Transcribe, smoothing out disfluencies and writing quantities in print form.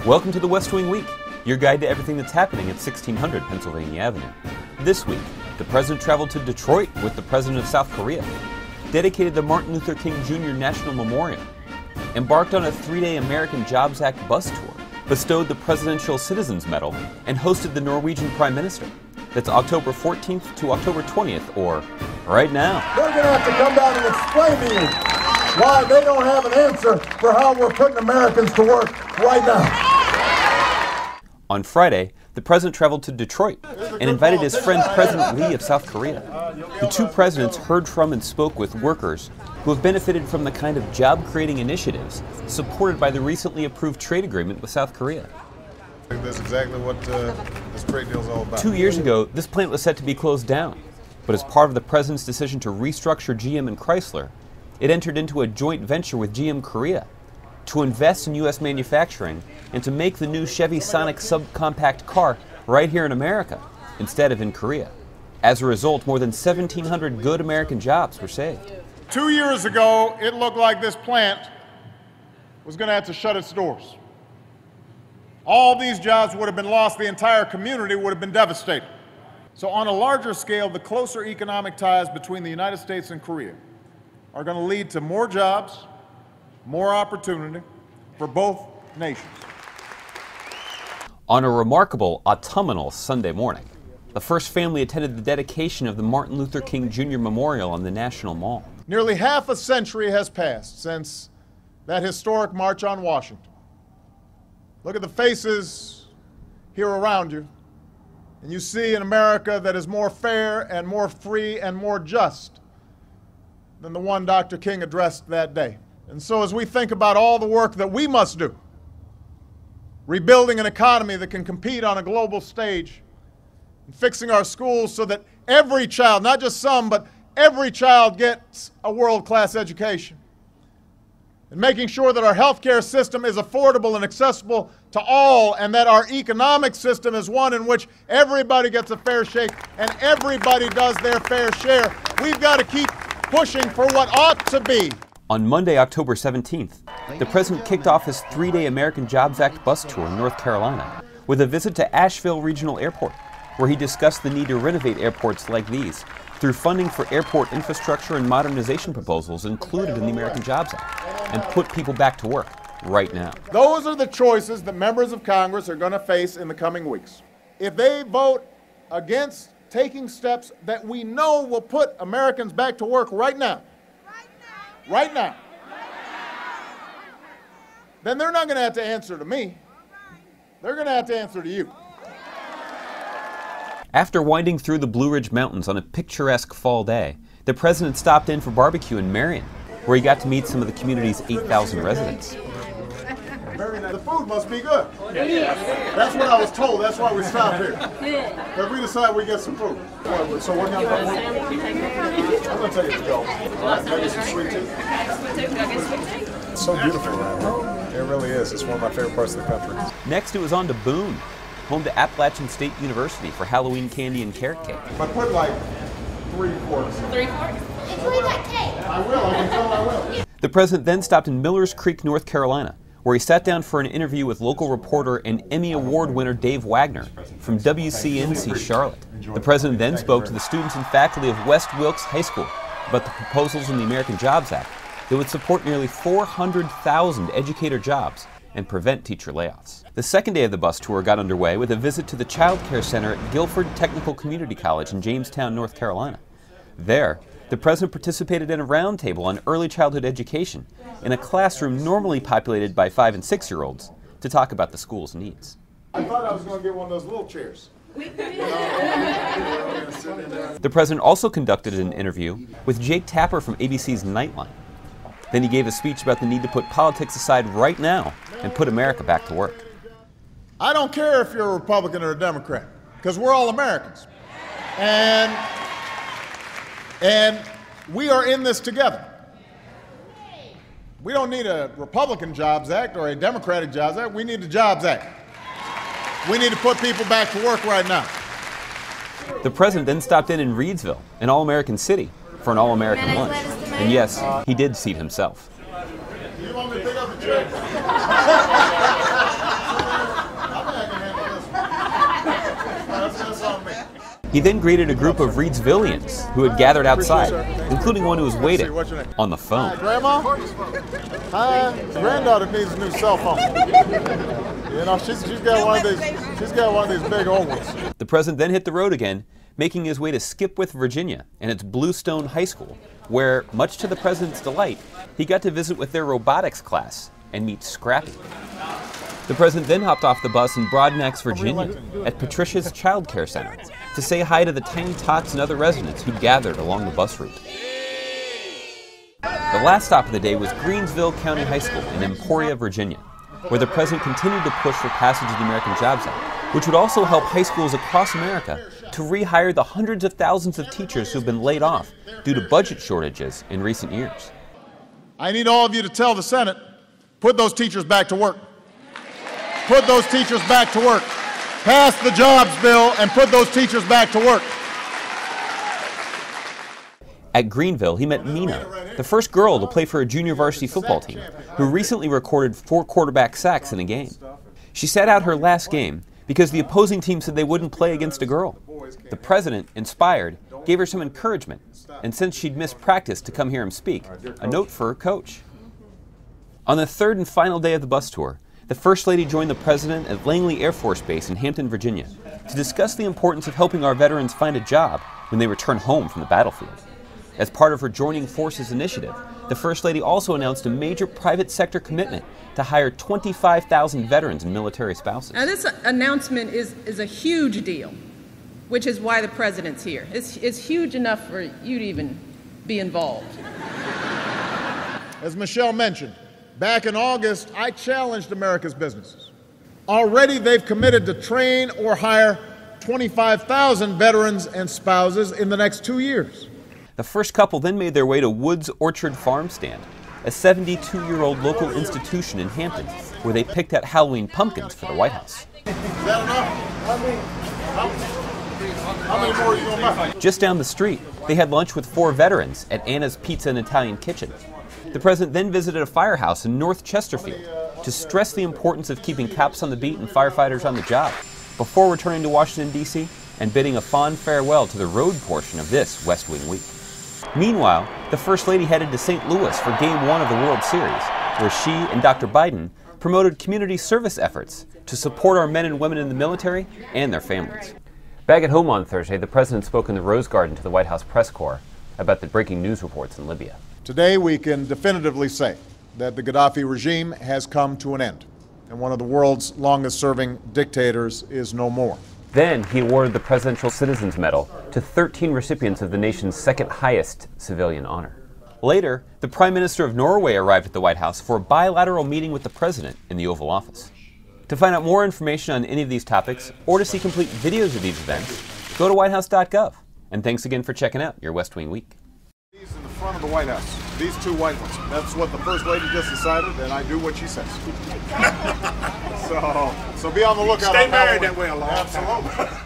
Welcome to the West Wing Week, your guide to everything that's happening at 1600 Pennsylvania Avenue. This week, the President traveled to Detroit with the President of South Korea, dedicated the Martin Luther King Jr. National Memorial, embarked on a 3-day American Jobs Act bus tour, bestowed the Presidential Citizens Medal, and hosted the Norwegian Prime Minister. That's October 14th to October 20th, or right now. They're going to have to come down and explain to you why they don't have an answer for how we're putting Americans to work right now. On Friday, the President traveled to Detroit and invited his friend President Lee of South Korea. The two presidents heard from and spoke with workers who have benefited from the kind of job-creating initiatives supported by the recently approved trade agreement with South Korea. That's exactly what this trade deal is all about. 2 years ago, this plant was set to be closed down, but as part of the President's decision to restructure GM and Chrysler, it entered into a joint venture with GM Korea to invest in U.S. manufacturing and to make the new Chevy Sonic subcompact car right here in America instead of in Korea. As a result, more than 1,700 good American jobs were saved. 2 years ago, it looked like this plant was going to have to shut its doors. All these jobs would have been lost. The entire community would have been devastated. So on a larger scale, the closer economic ties between the United States and Korea are going to lead to more jobs, more opportunity for both nations. On a remarkable autumnal Sunday morning, the first family attended the dedication of the Martin Luther King Jr. Memorial on the National Mall. Nearly half a century has passed since that historic March on Washington. Look at the faces here around you, and you see an America that is more fair and more free and more just than the one Dr. King addressed that day. And so as we think about all the work that we must do, rebuilding an economy that can compete on a global stage, and fixing our schools so that every child, not just some, but every child gets a world-class education, and making sure that our healthcare system is affordable and accessible to all, and that our economic system is one in which everybody gets a fair shake and everybody does their fair share. We've got to keep pushing for what ought to be. On Monday, October 17th, the President kicked off his 3-day American Jobs Act bus tour in North Carolina with a visit to Asheville Regional Airport, where he discussed the need to renovate airports like these through funding for airport infrastructure and modernization proposals included in the American Jobs Act, and put people back to work right now. Those are the choices that members of Congress are going to face in the coming weeks. If they vote against taking steps that we know will put Americans back to work right now, then they're not going to have to answer to me. They're going to have to answer to you. After winding through the Blue Ridge Mountains on a picturesque fall day, the President stopped in for barbecue in Marion, where he got to meet some of the community's 8,000 residents. The food must be good. That's what I was told. That's why we stopped here. Because we decided we get some food. So we're going to I'm going to take it to go. Maybe some sweet tea. It's so beautiful around here. It really is. It's one of my favorite parts of the country. Next, it was on to Boone, home to Appalachian State University for Halloween candy and carrot cake. I put like 3 quarts. 3 quarts? Enjoy that cake. I will. I can tell I will. The President then stopped in Millers Creek, North Carolina, where he sat down for an interview with local reporter and Emmy Award winner Dave Wagner from WCNC Charlotte. The President then spoke to the students and faculty of West Wilkes High School about the proposals in the American Jobs Act that would support nearly 400,000 educator jobs and prevent teacher layoffs. The second day of the bus tour got underway with a visit to the Child Care Center at Guilford Technical Community College in Jamestown, North Carolina. There, the President participated in a roundtable on early childhood education in a classroom normally populated by 5- and 6-year-olds to talk about the school's needs. I thought I was going to get one of those little chairs. The President also conducted an interview with Jake Tapper from ABC's Nightline. Then he gave a speech about the need to put politics aside right now and put America back to work. I don't care if you're a Republican or a Democrat, because we're all Americans. And we are in this together. We don't need a Republican Jobs Act or a Democratic Jobs Act. We need a Jobs Act. We need to put people back to work right now. The President then stopped in Reedsville, an all-American city, for an all-American lunch. And yes, he did seat himself. You want me to pick up the chair? He then greeted a group of Reedsvillians who had gathered outside, including one who was waiting on the phone. Grandma? Hi. Granddaughter needs a new cell phone. You know, she's got one of these big old ones. The president then hit the road again, making his way to Skipwith, Virginia, and its Bluestone High School, where, much to the president's delight, he got to visit with their robotics class and meet Scrappy. The president then hopped off the bus in Broadnax, Virginia, at Patricia's Child Care Center to say hi to the tiny tots and other residents who gathered along the bus route. The last stop of the day was Greensville County High School in Emporia, Virginia, where the president continued to push for passage of the American Jobs Act, which would also help high schools across America to rehire the hundreds of thousands of teachers who've been laid off due to budget shortages in recent years. I need all of you to tell the Senate, put those teachers back to work. Put those teachers back to work. Pass the jobs bill and put those teachers back to work. At Greenville, he met Mina, the first girl to play for a junior varsity football team, who recently recorded 4 quarterback sacks in a game. She sat out her last game because the opposing team said they wouldn't play against a girl. The president, inspired, gave her some encouragement, and since she'd missed practice to come hear him speak, a note for her coach. On the third and final day of the bus tour, the First Lady joined the President at Langley Air Force Base in Hampton, Virginia, to discuss the importance of helping our veterans find a job when they return home from the battlefield. As part of her Joining Forces initiative, the First Lady also announced a major private sector commitment to hire 25,000 veterans and military spouses. Now, this announcement is a huge deal, which is why the President's here. It's huge enough for you to even be involved. As Michelle mentioned, back in August, I challenged America's businesses. Already they've committed to train or hire 25,000 veterans and spouses in the next 2 years. The first couple then made their way to Woods Orchard Farm Stand, a 72-year-old local institution in Hampton, where they picked out Halloween pumpkins for the White House. Is that enough? How many more are you going to buy? Just down the street, they had lunch with 4 veterans at Anna's Pizza and Italian Kitchen. The president then visited a firehouse in North Chesterfield to stress the importance of keeping cops on the beat and firefighters on the job, before returning to Washington, D.C. and bidding a fond farewell to the road portion of this West Wing week. Meanwhile, the First Lady headed to St. Louis for Game 1 of the World Series, where she and Dr. Biden promoted community service efforts to support our men and women in the military and their families. Back at home on Thursday, the president spoke in the Rose Garden to the White House press corps about the breaking news reports in Libya. Today we can definitively say that the Gaddafi regime has come to an end, and one of the world's longest-serving dictators is no more. Then he awarded the Presidential Citizens Medal to 13 recipients of the nation's second highest civilian honor. Later, the Prime Minister of Norway arrived at the White House for a bilateral meeting with the President in the Oval Office. To find out more information on any of these topics, or to see complete videos of these events, go to whitehouse.gov. And thanks again for checking out your West Wing Week. These in the front of the White House, these 2 white ones. That's what the First Lady just decided, and I do what she says. So be on the lookout. Stay married that way a long time. Absolutely.